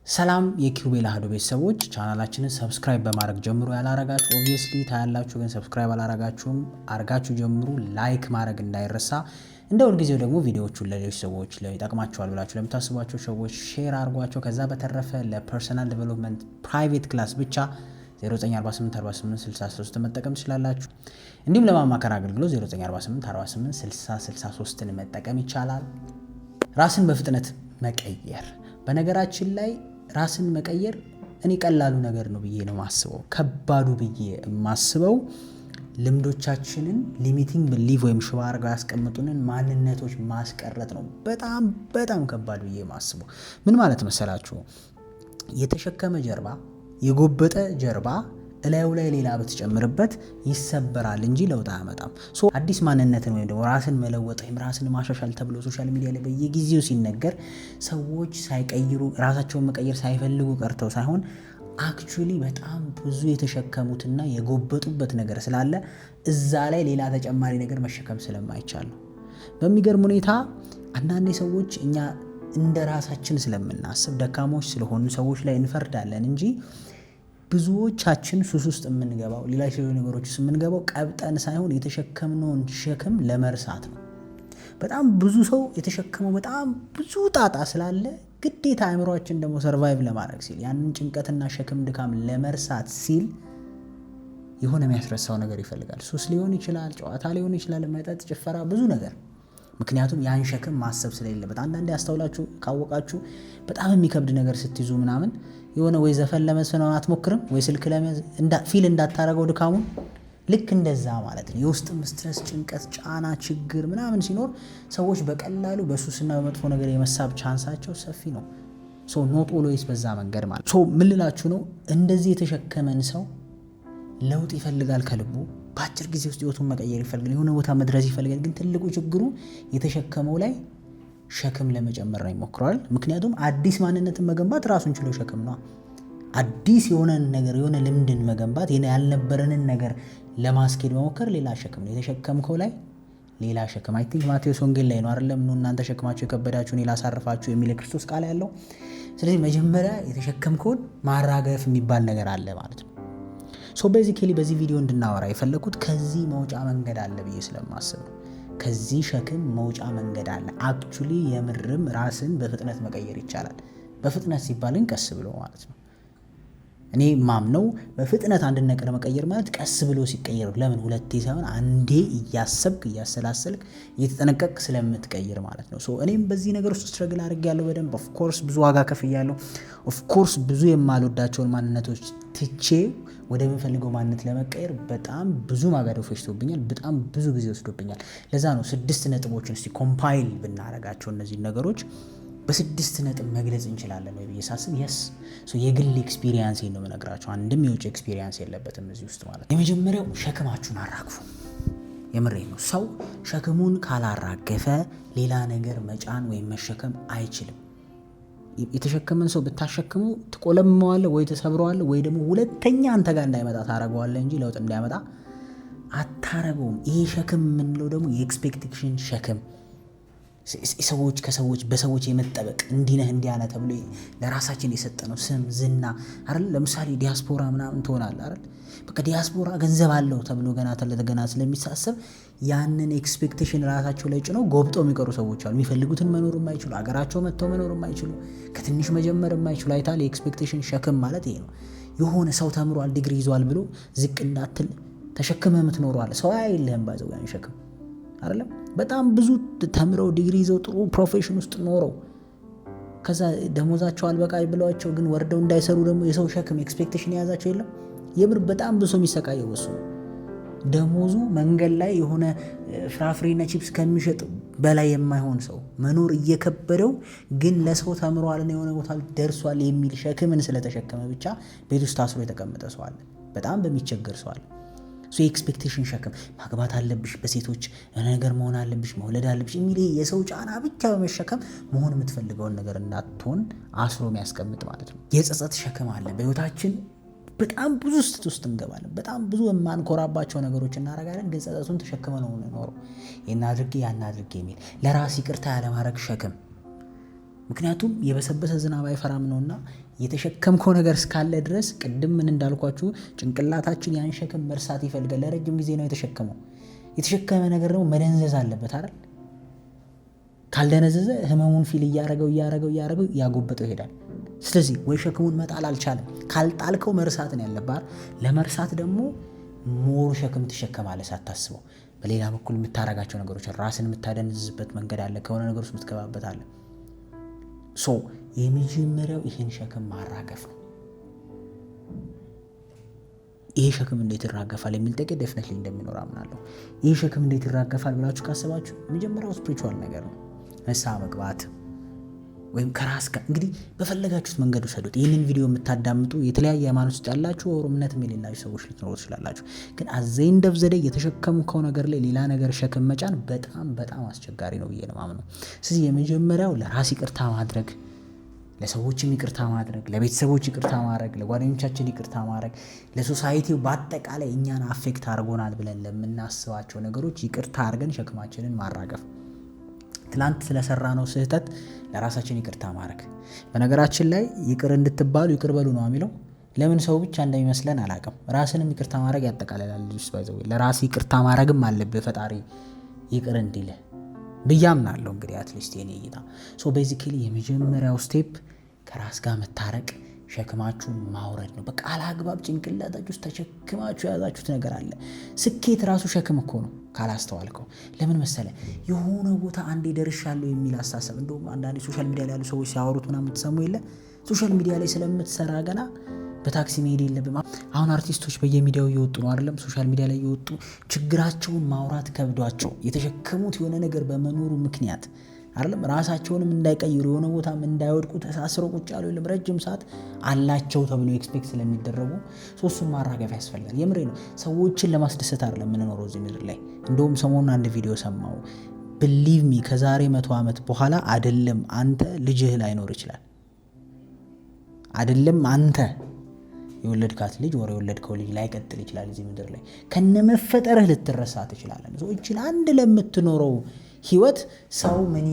ሰላም የኪሩቤል አህዱ ቤተሰቦች ቻናላችንን ሰብስክራይብ በማድረግ ጀምሩ። ያላረጋችሁ ኦብቪየስሊ ታያላችሁ፣ ግን ሰብስክራይብ አላረጋችሁም። አርጋችሁ ጀምሩ። ላይክ ማድረግ እንዳይረሳ። እንደ ሁልጊዜው ደግሞ ቪዲዮዎቹን ለሌሎች ሰዎች ይጠቅማቸዋል ብላችሁ ለምታስቧቸው ሰዎች ሼር አድርጓቸው። ከዛ በተረፈ ለፐርሰናል ዴቨሎፕመንት ፕራይቬት ክላስ ብቻ 0948486063 መጠቀም ትችላላችሁ። እንዲሁም ለማማከር አገልግሎት 0948486063ን መጠቀም ይቻላል። ራስን በፍጥነት መቀየር። በነገራችን ላይ ራስን መቀየር እኔ ቀላሉ ነገር ነው ብዬ ነው ማስበው። ከባዱ ብዬ ማስበው ልምዶቻችንን ሊሚቲንግ ቢሊቭ ወይም ሽባ አድርገው ያስቀምጡንን ማንነቶች ማስቀረት ነው። በጣም ከባዱ ብዬ ማስበው ምን ማለት መሰላችሁ? የተሸከመ ጀርባ፣ የጎበጠ ጀርባ እላዩ ላይ ሌላ ብትጨምርበት ይሰበራል እንጂ ለውጥ አያመጣም። አዲስ ማንነትን ወይም ደግሞ ራስን መለወጥ ወይም ራስን ማሻሻል ተብሎ ሶሻል ሚዲያ ላይ በየጊዜው ሲነገር ሰዎች ሳይቀይሩ ራሳቸውን መቀየር ሳይፈልጉ ቀርተው ሳይሆን አክቹሊ በጣም ብዙ የተሸከሙትና የጎበጡበት ነገር ስላለ እዛ ላይ ሌላ ተጨማሪ ነገር መሸከም ስለማይቻል ነው። በሚገርም ሁኔታ አንዳንዴ ሰዎች እኛ እንደ ራሳችን ስለምናስብ ደካሞች ስለሆኑ ሰዎች ላይ እንፈርዳለን እንጂ ብዙዎቻችን ሱስ ውስጥ የምንገባው ሌላ ነገሮች ውስጥ የምንገባው ቀብጠን ሳይሆን የተሸከምነውን ሸክም ለመርሳት ነው። በጣም ብዙ ሰው የተሸከመው በጣም ብዙ ጣጣ ስላለ ግዴታ አእምሯችን ደግሞ ሰርቫይቭ ለማድረግ ሲል ያንን ጭንቀትና ሸክም ድካም ለመርሳት ሲል የሆነ የሚያስረሳው ነገር ይፈልጋል። ሱስ ሊሆን ይችላል፣ ጨዋታ ሊሆን ይችላል፣ መጠጥ፣ ጭፈራ፣ ብዙ ነገር። ምክንያቱም ያን ሸክም ማሰብ ስለሌለበት። አንዳንዴ አስተውላችሁ ካወቃችሁ በጣም የሚከብድ ነገር ስትይዙ ምናምን የሆነ ወይ ዘፈን ለመዝፈን አትሞክርም ወይ ስልክ ፊል እንዳታረገው ድካሙን። ልክ እንደዛ ማለት ነው። የውስጥም ስትረስ፣ ጭንቀት፣ ጫና፣ ችግር ምናምን ሲኖር ሰዎች በቀላሉ በሱስና በመጥፎ ነገር የመሳብ ቻንሳቸው ሰፊ ነው። ኖት ኦልዌይስ በዛ መንገድ ማለት ምን ልላችሁ ነው? እንደዚህ የተሸከመን ሰው ለውጥ ይፈልጋል ከልቡ። በአጭር ጊዜ ውስጥ ህይወቱን መቀየር ይፈልጋል፣ የሆነ ቦታ መድረስ ይፈልጋል። ግን ትልቁ ችግሩ የተሸከመው ላይ ሸክም ለመጨመር ነው ይሞክራል። ምክንያቱም አዲስ ማንነትን መገንባት ራሱን ችሎ ሸክም ነው። አዲስ የሆነ ነገር የሆነ ልምድን መገንባት ያልነበረንን ነገር ለማስኬድ መሞከር ሌላ ሸክም ነው። የተሸከምከው ላይ ሌላ ሸክም። አይ ቲንክ ማቴዎስ ወንጌል ላይ ነው አይደለም? እናንተ ሸክማችሁ የከበዳችሁን ላሳርፋችሁ የሚል ክርስቶስ ቃል ያለው። ስለዚህ መጀመሪያ የተሸከምከውን ማራገፍ የሚባል ነገር አለ ማለት ነው። ቤዚካሊ በዚህ ቪዲዮ እንድናወራ የፈለኩት ከዚህ መውጫ መንገድ አለ ብዬ ስለማስብ ነው። ከዚህ ሸክም መውጫ መንገድ አለ። አክቹሊ የምርም ራስን በፍጥነት መቀየር ይቻላል። በፍጥነት ሲባልን ቀስ ብሎ ማለት ነው። እኔ ማምነው በፍጥነት አንድ ነገር መቀየር ማለት ቀስ ብሎ ሲቀየር፣ ለምን ሁለቴ ሳይሆን አንዴ እያሰብክ እያሰላሰልክ እየተጠነቀቅ ስለምትቀይር ማለት ነው። እኔም በዚህ ነገር ውስጥ ስትረግል አድርጌያለሁ በደንብ። ኦፍኮርስ ብዙ ዋጋ ከፍያለሁ። ኦፍኮርስ ብዙ የማልወዳቸውን ማንነቶች ትቼ ወደምፈልገው ማንነት ለመቀየር በጣም ብዙ ማጋደው ፈጅቶብኛል። በጣም ብዙ ጊዜ ወስዶብኛል። ለዛ ነው 6 ነጥቦችን እስቲ ኮምፓይል ብናረጋቸው እነዚህ ነገሮች በ6 ነጥብ መግለጽ እንችላለን ወይ ብዬ ሳስብ የስ የግል ኤክስፒሪየንስ ነው የምነግራቸው። አንድም የውጭ ኤክስፒሪየንስ የለበትም እዚህ ውስጥ ማለት ነው። የመጀመሪያው ሸክማችሁን አራግፉ። የምሬ ነው። ሰው ሸክሙን ካላራገፈ ሌላ ነገር መጫን ወይም መሸከም አይችልም። የተሸከመን ሰው ብታሸክሙ ትቆለመዋለህ ወይ ተሰብረዋለህ ወይ ደግሞ ሁለተኛ አንተ ጋር እንዳይመጣ ታረገዋለህ እንጂ ለውጥ እንዳይመጣ አታረገውም። ይሄ ሸክም የምንለው ደግሞ የኤክስፔክቴሽን ሸክም፣ ሰዎች በሰዎች የመጠበቅ እንዲነህ እንዲያነ ተብሎ ለራሳችን የሰጠነው ስም፣ ዝና አይደል? ለምሳሌ ዲያስፖራ ምናምን ትሆናለህ አይደል? በቃ ዲያስፖራ ገንዘብ አለው ተብሎ ገና ስለሚሳሰብ ያንን ኤክስፔክቴሽን ራሳቸው ላይ ጭነው ጎብጠው የሚቀሩ ሰዎች አሉ። የሚፈልጉትን መኖር የማይችሉ፣ አገራቸው መጥተው መኖር የማይችሉ፣ ከትንሽ መጀመር የማይችሉ። አይታል የኤክስፔክቴሽን ሸክም ማለት ይሄ ነው። የሆነ ሰው ተምሯል ዲግሪ ይዟል ብሎ ዝቅ እንዳትል ተሸክመህ የምትኖረዋል። ሰው አይልህም ባዘው ያን ሸክም አይደለም። በጣም ብዙ ተምረው ዲግሪ ይዘው ጥሩ ፕሮፌሽን ውስጥ ኖረው ከዛ ደሞዛቸው አልበቃ ብለዋቸው ግን ወርደው እንዳይሰሩ ደግሞ የሰው ሸክም ኤክስፔክቴሽን የያዛቸው የለም። የምር በጣም ብዙ የሚሰቃየው እሱ ነው። ደሞዙ መንገድ ላይ የሆነ ፍራፍሬና ቺፕስ ከሚሸጥ በላይ የማይሆን ሰው መኖር እየከበደው ግን ለሰው ተምሯልና የሆነ ቦታ ደርሷል የሚል ሸክምን ስለተሸከመ ብቻ ቤት ውስጥ ታስሮ የተቀመጠ ሰው አለ። በጣም በሚቸገር ሰው አለ። የኤክስፔክቴሽን ሸክም፣ ማግባት አለብሽ፣ በሴቶች ነገር መሆን አለብሽ፣ መውለድ አለብሽ የሚል የሰው ጫና ብቻ በመሸከም መሆን የምትፈልገውን ነገር እንዳትሆን አስሮ የሚያስቀምጥ ማለት ነው። የጸጸት ሸክም አለ በህይወታችን። በጣም ብዙ ስህተት ውስጥ እንገባለን። በጣም ብዙ የማንኮራባቸው ነገሮች እናደርጋለን፣ ግን ጸጸቱን ተሸክመ ነው የምንኖረው። ያን አድርጌ የሚል ለራስ ይቅርታ ያለማድረግ ሸክም ምክንያቱም የበሰበሰ ዝናብ አይፈራም ነውና የተሸከምከው ነገር እስካለ ድረስ ቅድም ምን እንዳልኳችሁ ጭንቅላታችን ያን ሸክም መርሳት ይፈልጋል። ለረጅም ጊዜ ነው የተሸከመው። የተሸከመ ነገር ደግሞ መደንዘዝ አለበት አይደል? ካልደነዘዘ ህመሙን ፊል እያረገው ያጎበጠው ይሄዳል። ስለዚህ ወይ ሸክሙን መጣል አልቻለም። ካልጣልከው መርሳትን ያለባር። ለመርሳት ደግሞ ሞር ሸክም ትሸከማለህ ሳታስበው። በሌላ በኩል የምታረጋቸው ነገሮች ራስን የምታደንዝዝበት መንገድ አለ። ከሆነ ነገር ውስጥ የምትገባበት አለ። የመጀመሪያው ይሄን ሸክም ማራገፍ ነው። ይሄ ሸክም እንዴት ይራገፋል የሚል ጥያቄ ዴፊኒትሊ እንደሚኖር አምናለሁ። ይሄ ሸክም እንዴት ይራገፋል ብላችሁ ካሰባችሁ መጀመሪያው ስፒሪቹዋል ነገር ነው። ንስሐ መግባት ወይም ከራስ ጋር እንግዲህ በፈለጋችሁት መንገድ ውሰዱት። ይህንን ቪዲዮ የምታዳምጡ የተለያየ ሃይማኖት ውስጥ ያላችሁ እምነትም የሌላችሁ ሰዎች ልትኖሩ ትችላላችሁ። ግን አዘይን ደብዘደ የተሸከምከው ነገር ላይ ሌላ ነገር ሸክም መጫን በጣም በጣም አስቸጋሪ ነው ብዬ ነው ማምነው። ስለዚህ የመጀመሪያው ለራስ ይቅርታ ማድረግ፣ ለሰዎችም ይቅርታ ማድረግ፣ ለቤተሰቦች ይቅርታ ማድረግ፣ ለጓደኞቻችን ይቅርታ ማድረግ፣ ለሶሳይቲው በአጠቃላይ እኛን አፌክት አድርጎናል ብለን ለምናስባቸው ነገሮች ይቅርታ አድርገን ሸክማችንን ማራገፍ። ትላንት ስለሰራ ነው ስህተት ለራሳችን ይቅርታ ማድረግ። በነገራችን ላይ ይቅር እንድትባሉ ይቅር በሉ ነው የሚለው። ለምን ሰው ብቻ እንደሚመስለን አላውቅም። ራስንም ይቅርታ ማድረግ ያጠቃልላል። ለራስ ይቅርታ ማድረግም አለብህ ፈጣሪ ይቅር እንዲልህ ብያምናለሁ። እንግዲህ አትሊስት የኔ እይታ ቤዚካሊ የመጀመሪያው ስቴፕ ከራስ ጋር መታረቅ፣ ሸክማችሁን ማውረድ ነው። በቃ አላግባብ ጭንቅላታችሁ ውስጥ ተሸክማችሁ የያዛችሁት ነገር አለ። ስኬት ራሱ ሸክም እኮ ነው ካላስተዋልከው። ለምን መሰለ? የሆነ ቦታ አንዴ ደርሻለሁ የሚል አስተሳሰብ። እንደውም አንዳንዴ ሶሻል ሚዲያ ላይ ያሉ ሰዎች ሲያወሩት ምናምን የምትሰሙ የለ ሶሻል ሚዲያ ላይ ስለምትሰራ ገና በታክሲ መሄድ የለብም። አሁን አርቲስቶች በየሚዲያው እየወጡ ነው አይደለም? ሶሻል ሚዲያ ላይ እየወጡ ችግራቸውን ማውራት ከብዷቸው የተሸከሙት የሆነ ነገር በመኖሩ ምክንያት አይደለም ራሳቸውንም እንዳይቀይሩ የሆነ ቦታም እንዳይወድቁ ተሳስረው ቁጭ ያሉ የለም ረጅም ሰዓት አላቸው ተብሎ ኤክስፔክት ስለሚደረጉ እሱን ማራገፍ ያስፈልጋል። የምሬ ነው። ሰዎችን ለማስደሰት አይደለም የምንኖረው እዚህ ምድር ላይ። እንደውም ሰሞኑን አንድ ቪዲዮ ሰማው። ብሊቭ ሚ ከዛሬ 100 ዓመት በኋላ አይደለም አንተ ልጅህ ላይኖር ይችላል። አይደለም አንተ የወለድካት ልጅ ወር የወለድከው ልጅ ላይቀጥል ይችላል እዚህ ምድር ላይ። ከነመፈጠርህ ልትረሳ ትችላለህ። ሰዎችን አንድ ለምትኖረው ህይወት ሰው ምን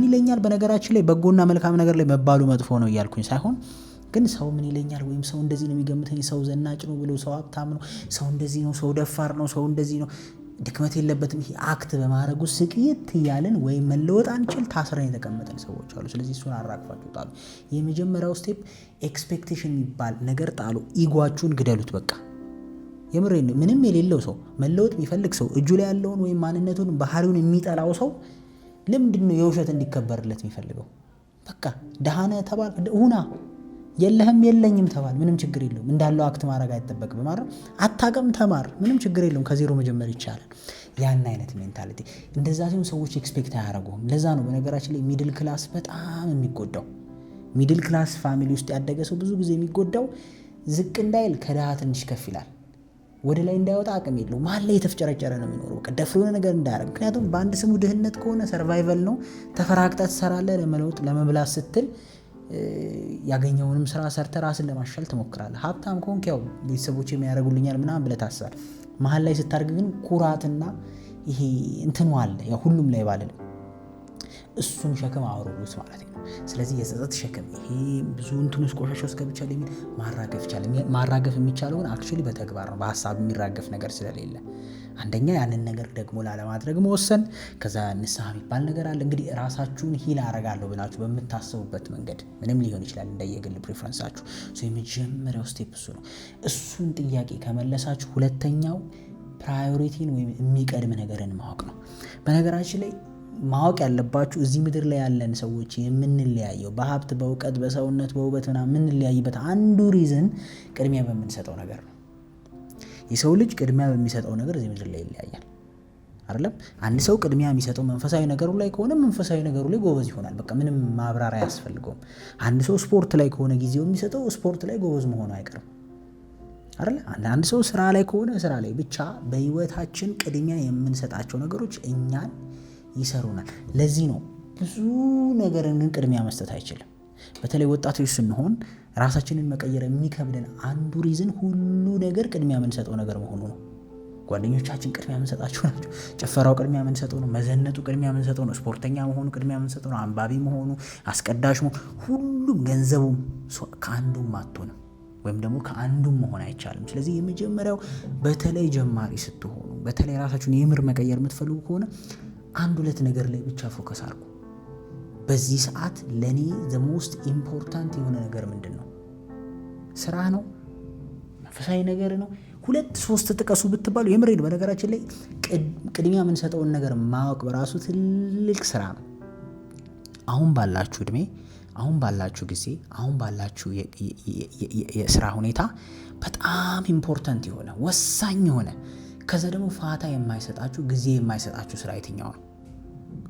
ይለኛል በነገራችን ላይ በጎና መልካም ነገር ላይ መባሉ መጥፎ ነው እያልኩኝ ሳይሆን፣ ግን ሰው ምን ይለኛል ወይም ሰው እንደዚህ ነው የሚገምተኝ፣ ሰው ዘናጭ ነው ብሎ፣ ሰው ሀብታም ነው፣ ሰው እንደዚህ ነው፣ ሰው ደፋር ነው፣ ሰው እንደዚህ ነው፣ ድክመት የለበትም፣ ይሄ አክት በማድረጉ ስቅይት እያልን ወይም መለወጥ አንችል ታስረን የተቀመጠን ሰዎች አሉ። ስለዚህ እሱን አራግፋችሁ ጣሉ። የመጀመሪያው ስቴፕ ኤክስፔክቴሽን የሚባል ነገር ጣሉ። ኢጓችሁን ግደሉት። በቃ የምሬ ነው። ምንም የሌለው ሰው መለወጥ የሚፈልግ ሰው እጁ ላይ ያለውን ወይም ማንነቱን ባህሪውን የሚጠላው ሰው ለምንድን ነው የውሸት እንዲከበርለት የሚፈልገው? በቃ ደሃነ ተባል ሁና፣ የለህም የለኝም ተባል፣ ምንም ችግር የለውም። እንዳለው አክት ማድረግ አይጠበቅም። ማለት አታውቅም፣ ተማር፣ ምንም ችግር የለውም። ከዜሮ መጀመር ይቻላል። ያን አይነት ሜንታሊቲ እንደዛ ሲሆን ሰዎች ኤክስፔክት አያደርጉም። ለዛ ነው በነገራችን ላይ ሚድል ክላስ በጣም የሚጎዳው። ሚድል ክላስ ፋሚሊ ውስጥ ያደገ ሰው ብዙ ጊዜ የሚጎዳው ዝቅ እንዳይል ከድሃ ትንሽ ከፍ ይላል። ወደ ላይ እንዳይወጣ አቅም የለው። መሀል ላይ የተፍጨረጨረ ነው የሚኖረው። ደፍሮ የሆነ ነገር እንዳያደርግ። ምክንያቱም በአንድ ስሙ ድህነት ከሆነ ሰርቫይቨል ነው። ተፈራግጠህ ትሰራለህ። ለመለወጥ ለመብላት ስትል ያገኘውንም ስራ ሰርተህ ራስን ለማሻል ትሞክራለህ። ሀብታም ከሆንክ ያው ቤተሰቦች የሚያደርጉልኛል ምናምን ብለህ ታስባለህ። መሀል ላይ ስታደርግ ግን ኩራትና ይሄ እንትኑ አለ። ያው ሁሉም ላይ ባልልም እሱን ሸክም አውርዱት ማለት ነው። ስለዚህ የጸጸት ሸክም ይሄ ብዙ እንትኑስ ቆሻሻ ውስጥ ገብቻለሁ የሚል ማራገፍ ይቻላል። ማራገፍ የሚቻለው ግን አክቹዋሊ በተግባር ነው፣ በሀሳብ የሚራገፍ ነገር ስለሌለ። አንደኛ ያንን ነገር ደግሞ ላለማድረግ መወሰን፣ ከዛ ንስሐ የሚባል ነገር አለ። እንግዲህ ራሳችሁን ሂል አረጋለሁ ብላችሁ በምታስቡበት መንገድ ምንም ሊሆን ይችላል እንደየግል ፕሪፈረንሳችሁ። የመጀመሪያው ስቴፕ እሱ ነው። እሱን ጥያቄ ከመለሳችሁ ሁለተኛው ፕራዮሪቲን ወይም የሚቀድም ነገርን ማወቅ ነው። በነገራችን ላይ ማወቅ ያለባችሁ እዚህ ምድር ላይ ያለን ሰዎች የምንለያየው በሀብት፣ በእውቀት፣ በሰውነት፣ በውበት ምናምን የምንለያይበት አንዱ ሪዝን ቅድሚያ በምንሰጠው ነገር ነው። የሰው ልጅ ቅድሚያ በሚሰጠው ነገር እዚህ ምድር ላይ ይለያያል አይደለም? አንድ ሰው ቅድሚያ የሚሰጠው መንፈሳዊ ነገሩ ላይ ከሆነ መንፈሳዊ ነገሩ ላይ ጎበዝ ይሆናል። በቃ ምንም ማብራሪያ አያስፈልገውም። አንድ ሰው ስፖርት ላይ ከሆነ ጊዜው የሚሰጠው ስፖርት ላይ ጎበዝ መሆኑ አይቀርም አይደል? አንድ ሰው ስራ ላይ ከሆነ ስራ ላይ ብቻ በህይወታችን ቅድሚያ የምንሰጣቸው ነገሮች እኛን ይሰሩናል። ለዚህ ነው ብዙ ነገርን ግን ቅድሚያ መስጠት አይችልም። በተለይ ወጣቶች ስንሆን ራሳችንን መቀየር የሚከብደን አንዱ ሪዝን ሁሉ ነገር ቅድሚያ የምንሰጠው ነገር መሆኑ ነው። ጓደኞቻችን ቅድሚያ የምንሰጣቸው ናቸው። ጭፈራው ቅድሚያ የምንሰጠው ነው። መዘነጡ ቅድሚያ የምንሰጠው ነው። ስፖርተኛ መሆኑ ቅድሚያ የምንሰጠው ነው። አንባቢ መሆኑ፣ አስቀዳሽ መሆኑ፣ ሁሉም ገንዘቡም ከአንዱም አትሆንም ወይም ደግሞ ከአንዱም መሆን አይቻልም። ስለዚህ የመጀመሪያው በተለይ ጀማሪ ስትሆኑ፣ በተለይ ራሳችሁን የምር መቀየር የምትፈልጉ ከሆነ 1-2 ነገር ላይ ብቻ ፎከስ አድርጉ። በዚህ ሰዓት ለእኔ ዘ ሞስት ኢምፖርታንት የሆነ ነገር ምንድን ነው? ስራ ነው? መንፈሳዊ ነገር ነው? 2-3 ጥቀሱ ብትባሉ የምሬን። በነገራችን ላይ ቅድሚያ የምንሰጠውን ነገር ማወቅ በራሱ ትልቅ ስራ ነው። አሁን ባላችሁ እድሜ፣ አሁን ባላችሁ ጊዜ፣ አሁን ባላችሁ የስራ ሁኔታ በጣም ኢምፖርታንት የሆነ ወሳኝ የሆነ ከዛ ደግሞ ፋታ የማይሰጣችሁ ጊዜ የማይሰጣችሁ ስራ የትኛው ነው?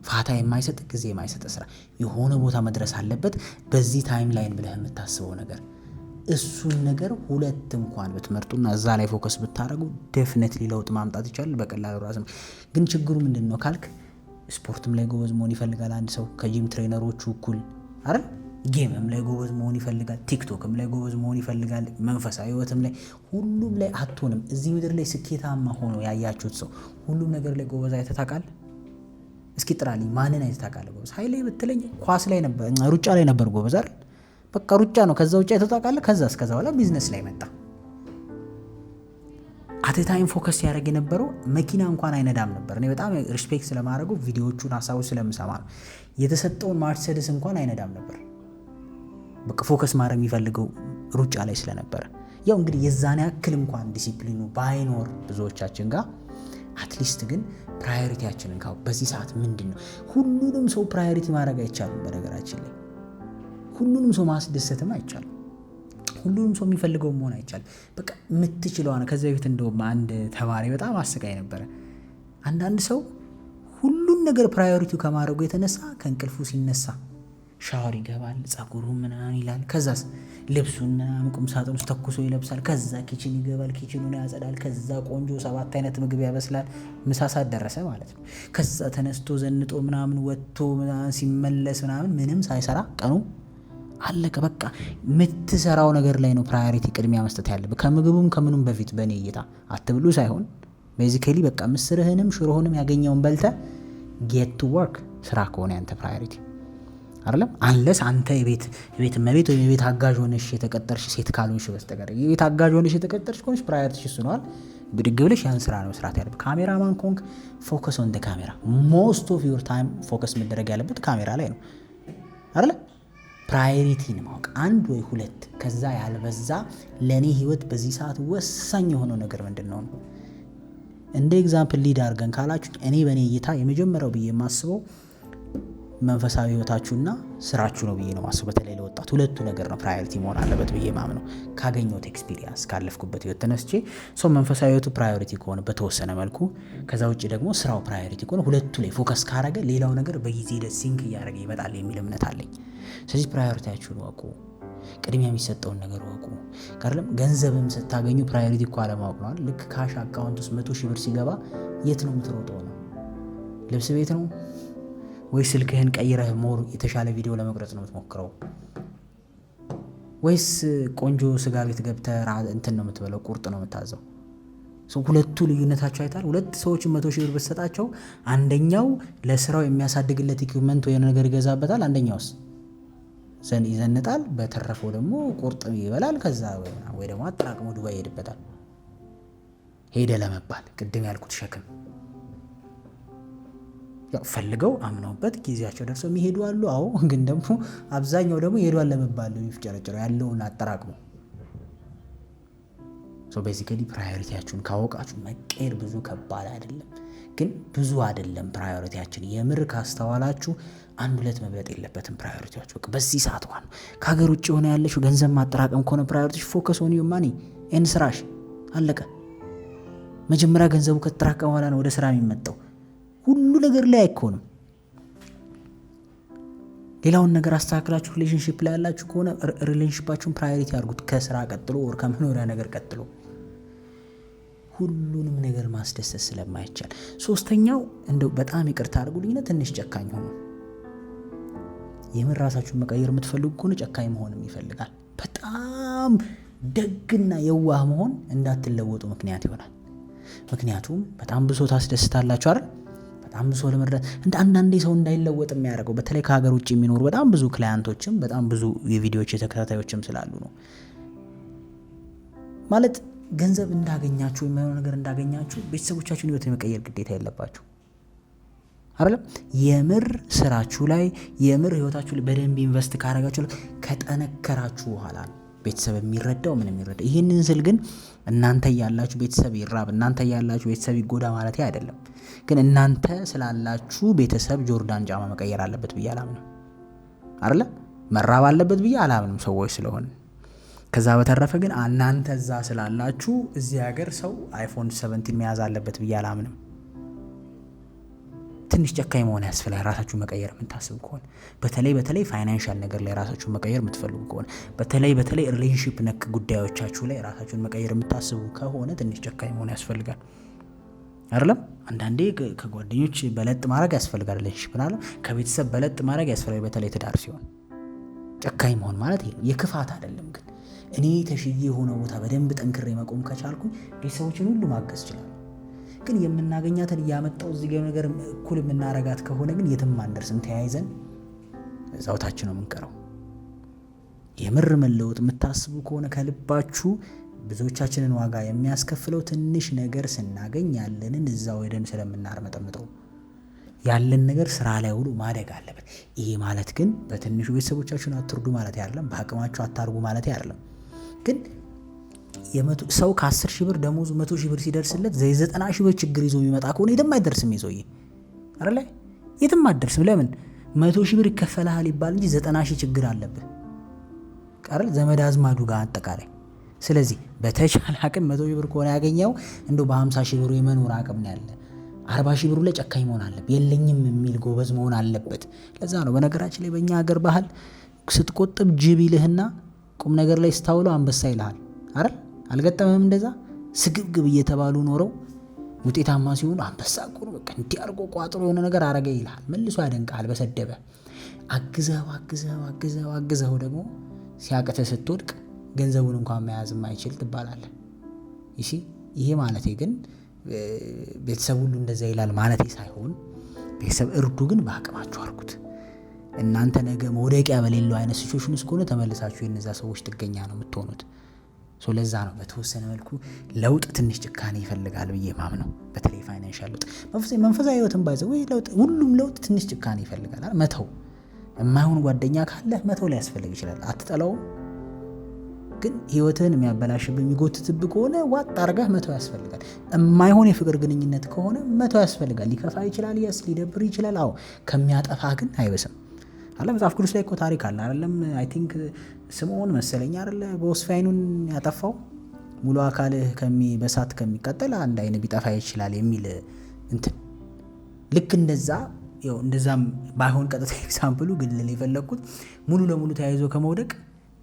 ፋታ የማይሰጥ ጊዜ የማይሰጥ ስራ የሆነ ቦታ መድረስ አለበት በዚህ ታይም ላይን ብለህ የምታስበው ነገር፣ እሱን ነገር 2 እንኳን ብትመርጡና እዛ ላይ ፎከስ ብታደርጉ ዴፊኒትሊ ለውጥ ማምጣት ይቻላል በቀላሉ ራስም። ግን ችግሩ ምንድን ነው ካልክ ስፖርትም ላይ ጎበዝ መሆን ይፈልጋል አንድ ሰው ከጂም ትሬነሮቹ እኩል አይደል? ጌምም ላይ ጎበዝ መሆን ይፈልጋል፣ ቲክቶክም ላይ ጎበዝ መሆን ይፈልጋል፣ መንፈሳዊ ህይወትም ላይ፣ ሁሉም ላይ አትሆንም። እዚህ ምድር ላይ ስኬታማ ሆኖ ያያችሁት ሰው ሁሉም ነገር ላይ ጎበዝ አይተህ ታውቃለህ? እስኪ ጥራልኝ፣ ማንን አይተህ ታውቃለህ ጎበዝ? ኃይሌ ብትለኝ ኳስ ላይ ነበር፣ ሩጫ ላይ ነበር ጎበዝ አይደል? በቃ ሩጫ ነው። ከዛ ውጭ አይተህ ታውቃለህ? ከዛ በኋላ ቢዝነስ ላይ መጣ። አቴታይም ፎከስ ያደረግ የነበረው መኪና እንኳን አይነዳም ነበር። እኔ በጣም ሪስፔክት ስለማድረገው ቪዲዮዎቹን ሀሳቦች ስለምሰማ ነው። የተሰጠውን ማርሴዲስ እንኳን አይነዳም ነበር። በቃ ፎከስ ማድረግ የሚፈልገው ሩጫ ላይ ስለነበረ፣ ያው እንግዲህ የዛን ያክል እንኳን ዲሲፕሊኑ ባይኖር ብዙዎቻችን ጋር አትሊስት ግን ፕራዮሪቲያችንን በዚህ ሰዓት ምንድን ነው? ሁሉንም ሰው ፕራዮሪቲ ማድረግ አይቻልም። በነገራችን ላይ ሁሉንም ሰው ማስደሰትም አይቻልም። ሁሉንም ሰው የሚፈልገው መሆን አይቻልም። በቃ የምትችለዋ ነው። ከዚህ በፊት እንደውም አንድ ተማሪ በጣም አስቃኝ ነበረ። አንዳንድ ሰው ሁሉን ነገር ፕራዮሪቲው ከማድረጉ የተነሳ ከእንቅልፉ ሲነሳ ሻወር ይገባል፣ ጸጉሩ ምናምን ይላል፣ ከዛስ ልብሱን ምናምን ቁም ሳጥን ውስጥ ተኩሶ ይለብሳል፣ ከዛ ኪችን ይገባል፣ ኪችኑን ያጸዳል፣ ከዛ ቆንጆ 7 አይነት ምግብ ያበስላል። ምሳ ሰዓት ደረሰ ማለት ነው። ከዛ ተነስቶ ዘንጦ ምናምን ወጥቶ ምናምን ሲመለስ ምናምን ምንም ሳይሰራ ቀኑ አለቀ። በቃ የምትሰራው ነገር ላይ ነው ፕራዮሪቲ ቅድሚያ መስጠት ያለብህ። ከምግቡም ከምኑም በፊት በእኔ እይታ አትብሉ ሳይሆን ቤዚካሊ በቃ ምስርህንም ሽሮህንም ያገኘውን በልተ ጌት ቱ ወርክ ስራ ከሆነ ያንተ ፕራዮሪቲ አይደለም። አንለስ አንተ የቤት እመቤት ወይም የቤት አጋዥ ሆነሽ የተቀጠርሽ ሴት ካልሆንሽ በስተቀር የቤት አጋዥ ሆነሽ የተቀጠርሽ ከሆነሽ ፕራዮሪቲሽ እሱ ነዋል። ብድግ ብለሽ ያን ስራ ነው መስራት ያለብህ። ካሜራማን ኮንክ ፎከስ ኦን ደ ካሜራ። ሞስት ኦፍ ዩር ታይም ፎከስ መደረግ ያለበት ካሜራ ላይ ነው አይደለ? ፕራዮሪቲን ማወቅ 1 ወይ 2 ከዛ ያልበዛ ለእኔ ህይወት በዚህ ሰዓት ወሳኝ የሆነው ነገር ምንድን ነው? እንደ ኤግዛምፕል ሊድ አድርገን ካላችሁ እኔ በእኔ እይታ የመጀመሪያው ብዬ የማስበው መንፈሳዊ ህይወታችሁና ስራችሁ ነው ብዬ ነው ማስበው። በተለይ ለወጣት 2ቱ ነገር ነው ፕራዮሪቲ መሆን አለበት ብዬ ማምነው ካገኘሁት ኤክስፒሪየንስ ካለፍኩበት ህይወት ተነስቼ። ሰው መንፈሳዊ ህይወቱ ፕራዮሪቲ ከሆነ በተወሰነ መልኩ፣ ከዛ ውጭ ደግሞ ስራው ፕራዮሪቲ ከሆነ 2ቱ ላይ ፎከስ ካረገ ሌላው ነገር በጊዜ ሲንክ እያደረገ ይመጣል የሚል እምነት አለኝ። ስለዚህ ፕራዮሪቲያችሁን ወቁ፣ ቅድሚያ የሚሰጠውን ነገር ወቁ። ካለም ገንዘብም ስታገኙ ፕራዮሪቲ እኮ አለማወቅ ነው። ልክ ካሽ አካውንት ውስጥ 100 ሺህ ብር ሲገባ የት ነው የምትሮጠው ነው? ልብስ ቤት ነው ወይስ ስልክህን ቀይረህ ሞር የተሻለ ቪዲዮ ለመቅረጽ ነው የምትሞክረው? ወይስ ቆንጆ ስጋ ቤት ገብተህ እንትን ነው የምትበለው፣ ቁርጥ ነው የምታዘው? ሁለቱ ልዩነታቸው አይታል። 2 ሰዎች 100 ሺህ ብር ብትሰጣቸው አንደኛው ለስራው የሚያሳድግለት ኢኩዊፕመንት ወይ ነገር ይገዛበታል፣ አንደኛውስ ይዘንጣል፣ በተረፈው ደግሞ ቁርጥ ይበላል፣ ከዛ ወይ ደግሞ አጠራቅሞ ዱባይ ይሄድበታል። ሄደ ለመባል ቅድም ያልኩት ሸክም ፈልገው አምነውበት ጊዜያቸው ደርሰው የሚሄዱ አሉ። አዎ፣ ግን ደግሞ አብዛኛው ደግሞ ይሄዷል ለመባል የሚፍጨረጨረው ያለውን አጠራቅሞ። ቤዚካሊ ፕራዮሪቲያችሁን ካወቃችሁ መቀየር ብዙ ከባድ አይደለም። ግን ብዙ አይደለም ፕራዮሪቲያችን። የምር ካስተዋላችሁ 1-2 መብለጥ የለበትም ፕራዮሪቲያችሁ። በቃ በዚህ ሰዓት ዋን ከሀገር ውጭ ሆነ ያለሽው ገንዘብ ማጠራቀም ከሆነ ፕራዮሪቲሽ ፎከስ ኦን ዩር ማኒ ኤንድ ስራሽ አለቀ። መጀመሪያ ገንዘቡ ከተጠራቀመ በኋላ ነው ወደ ስራ የሚመጣው። ሁሉ ነገር ላይ አይኮንም። ሌላውን ነገር አስተካክላችሁ ሪሌሽንሺፕ ላይ ያላችሁ ከሆነ ሪሌሽንሺፓችሁን ፕራዮሪቲ አድርጉት፣ ከስራ ቀጥሎ ወር ከመኖሪያ ነገር ቀጥሎ። ሁሉንም ነገር ማስደሰት ስለማይቻል 3ኛው እንደው በጣም ይቅርታ አድርጉልኝና ትንሽ ጨካኝ ሆኑ። የምን ራሳችሁን መቀየር የምትፈልጉ ከሆነ ጨካኝ መሆንም ይፈልጋል። በጣም ደግና የዋህ መሆን እንዳትለወጡ ምክንያት ይሆናል። ምክንያቱም በጣም ብዙ ታስደስታላችሁ አይደል? በጣም ብዙ ለመርዳት እንደ አንዳንዴ ሰው እንዳይለወጥ የሚያደርገው በተለይ ከሀገር ውጭ የሚኖሩ በጣም ብዙ ክላይንቶችም በጣም ብዙ የቪዲዮዎች የተከታታዮችም ስላሉ ነው። ማለት ገንዘብ እንዳገኛችሁ የማይሆን ነገር እንዳገኛችሁ ቤተሰቦቻችሁን ህይወት የመቀየር ግዴታ የለባችሁ አይደለም። የምር ስራችሁ ላይ የምር ህይወታችሁ ላይ በደንብ ኢንቨስት ካረጋችሁ ከጠነከራችሁ በኋላ ነው ቤተሰብ የሚረዳው ምን የሚረዳው። ይህንን ስል ግን እናንተ ያላችሁ ቤተሰብ ይራብ፣ እናንተ ያላችሁ ቤተሰብ ይጎዳ ማለት አይደለም። ግን እናንተ ስላላችሁ ቤተሰብ ጆርዳን ጫማ መቀየር አለበት ብዬ አላምንም አይደለ? መራብ አለበት ብዬ አላምንም ሰዎች ስለሆነ። ከዛ በተረፈ ግን እናንተ እዛ ስላላችሁ እዚህ ሀገር ሰው አይፎን 17 መያዝ አለበት ብዬ አላምንም። ትንሽ ጨካኝ መሆን ያስፈልጋል ራሳችሁ መቀየር የምታስቡ ከሆነ፣ በተለይ ፋይናንሻል ነገር ላይ ራሳችሁ መቀየር የምትፈልጉ ከሆነ፣ በተለይ ሪሌሽንሺፕ ነክ ጉዳዮቻችሁ ላይ ራሳችሁን መቀየር የምታስቡ ከሆነ ትንሽ ጨካኝ መሆን ያስፈልጋል አይደለም? አንዳንዴ ከጓደኞች በለጥ ማድረግ ያስፈልጋል። ሪሌሽንሺፕ አለ ከቤተሰብ በለጥ ማድረግ ያስፈልጋል። በተለይ ትዳር ሲሆን ጨካኝ መሆን ማለት ይሄ የክፋት አይደለም። ግን እኔ ተሽዬ የሆነ ቦታ በደንብ ጠንክሬ መቆም ከቻልኩኝ ቤተሰቦችን ሁሉ ማገዝ ይችላል። ግን የምናገኛትን እያመጣው እዚህ ጋር ነገር እኩል የምናረጋት ከሆነ ግን የትም አንደርስም። ተያይዘን እዛው ታች ነው የምንቀረው። የምር መለወጥ የምታስቡ ከሆነ ከልባችሁ ብዙዎቻችንን ዋጋ የሚያስከፍለው ትንሽ ነገር ስናገኝ ያለንን እዛው ሄደን ስለምናርመጠምጠው ያለን ነገር ስራ ላይ ሁሉ ማደግ አለበት። ይሄ ማለት ግን በትንሹ ቤተሰቦቻችሁን አትርዱ ማለት አይደለም። በአቅማችሁ አታርጉ ማለት አይደለም። ግን ሰው ከ10 ሺህ ብር ደሞዙ 100 ሺህ ብር ሲደርስለት 90 ሺህ ብር ችግር ይዞ የሚመጣ ከሆነ የትም አይደርስም። ይዞይ አይደለ? የትም አይደርስም። ለምን 100 ሺህ ብር ይከፈልሃል ይባል እንጂ 90 ሺህ ችግር አለበት አይደል? ዘመድ አዝማዱ ጋር አጠቃላይ። ስለዚህ በተቻለ አቅም 100 ሺህ ብር ከሆነ ያገኘው እንደው በ50 ሺህ ብሩ የመኖር አቅም ነው ያለ። 40 ሺህ ብሩ ላይ ጨካኝ መሆን አለበት። የለኝም የሚል ጎበዝ መሆን አለበት። ለዛ ነው በነገራችን ላይ በእኛ ሀገር ባህል ስትቆጥብ ጅብ ይልህና ቁም ነገር ላይ ስታውለው አንበሳ ይልሃል አይደል? አልገጠመም? እንደዛ ስግብግብ እየተባሉ ኖረው ውጤታማ ሲሆኑ አንበሳ ቁሩ በቃ እንዲህ አድርጎ ቋጥሮ የሆነ ነገር አረገ ይልሃል። መልሶ ያደንቃል በሰደበ። አግዘው ደግሞ ሲያቅተ ስትወድቅ ገንዘቡን እንኳን መያዝ የማይችል ትባላለህ። ይሄ ማለቴ ግን ቤተሰብ ሁሉ እንደዛ ይላል ማለቴ ሳይሆን ቤተሰብ እርዱ፣ ግን በአቅማችሁ አርጉት። እናንተ ነገ መውደቂያ በሌለው አይነት ሲቹዌሽን ውስጥ ከሆነ ተመልሳችሁ የነዛ ሰዎች ጥገኛ ነው የምትሆኑት። ለዛ ነው በተወሰነ መልኩ ለውጥ ትንሽ ጭካኔ ይፈልጋል ብዬ ማምነው። በተለይ ፋይናንሻል ለውጥ መንፈሳዊ ህይወትን ባይዘው ለውጥ ሁሉም ለውጥ ትንሽ ጭካኔ ይፈልጋል። መተው የማይሆን ጓደኛ ካለ መተው ላይ ያስፈልግ ይችላል። አትጠላውም፣ ግን ህይወትን የሚያበላሽብህ የሚጎትትብህ ከሆነ ዋጥ አድርገህ መተው ያስፈልጋል። የማይሆን የፍቅር ግንኙነት ከሆነ መተው ያስፈልጋል። ሊከፋ ይችላል፣ ሊደብር ይችላል። ከሚያጠፋ ግን አይበስም አለ። መጽሐፍ ቅዱስ ላይ እኮ ታሪክ አለ አይደለም? አይ ቲንክ ስምዖን መሰለኝ አይደለ? በወስፋይኑን ያጠፋው ሙሉ አካልህ በሳት ከሚቃጠል አንድ አይነ ቢጠፋ ይችላል የሚል እንትን ልክ እንደዛም ባይሆን ቀጥታ ኤግዛምፕሉ ግን ልል የፈለግኩት ሙሉ ለሙሉ ተያይዞ ከመውደቅ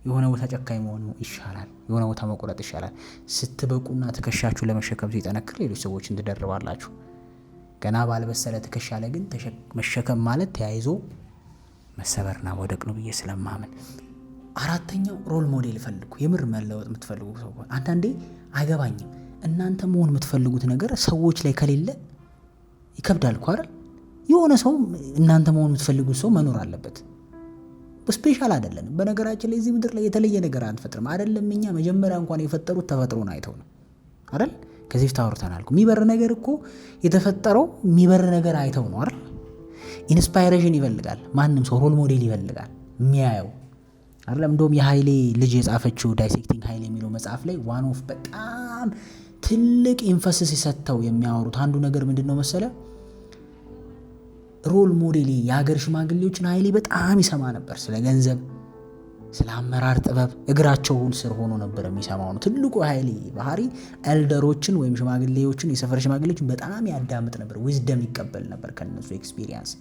የሆነ ቦታ ጨካኝ መሆኑ ይሻላል። የሆነ ቦታ መቆረጥ ይሻላል። ስትበቁና ትከሻችሁ ለመሸከም ሲጠነክር ሌሎች ሰዎችን ትደርባላችሁ። ገና ባልበሰለ ትከሻ ላይ ግን መሸከም ማለት ተያይዞ መሰበርና መውደቅ ነው ብዬ ስለማምን። አራተኛው ሮል ሞዴል ፈልጉ። የምር መለወጥ የምትፈልጉ ሰው አንዳንዴ አይገባኝም። እናንተ መሆን የምትፈልጉት ነገር ሰዎች ላይ ከሌለ ይከብዳል እኮ አይደል? የሆነ ሰው እናንተ መሆን የምትፈልጉት ሰው መኖር አለበት። ስፔሻል አይደለንም። በነገራችን ላይ እዚህ ምድር ላይ የተለየ ነገር አንፈጥርም አይደለም። እኛ መጀመሪያ እንኳን የፈጠሩት ተፈጥሮን አይተው ነው አይደል? ከዚህ በፊት አውርተናል። የሚበር ነገር እኮ የተፈጠረው የሚበር ነገር አይተው ነው አይደል? ኢንስፓይሬሽን ይፈልጋል። ማንም ሰው ሮል ሞዴል ይፈልጋል የሚያየው አይደለም። እንደውም የኃይሌ ልጅ የጻፈችው ዳይሴክቲንግ ኃይሌ የሚለው መጽሐፍ ላይ ዋን ኦፍ በጣም ትልቅ ኢንፈሲስ የሰጠው የሚያወሩት አንዱ ነገር ምንድነው መሰለ? ሮል ሞዴል የሀገር ሽማግሌዎችን ኃይሌ በጣም ይሰማ ነበር። ስለ ገንዘብ፣ ስለ አመራር ጥበብ እግራቸውን ስር ሆኖ ነበር የሚሰማው ነው ትልቁ ኃይሌ ባህሪ። ኤልደሮችን ወይም ሽማግሌዎችን፣ የሰፈር ሽማግሌዎችን በጣም ያዳምጥ ነበር። ዊዝደም ይቀበል ነበር ከነሱ ኤክስፒሪየንስ።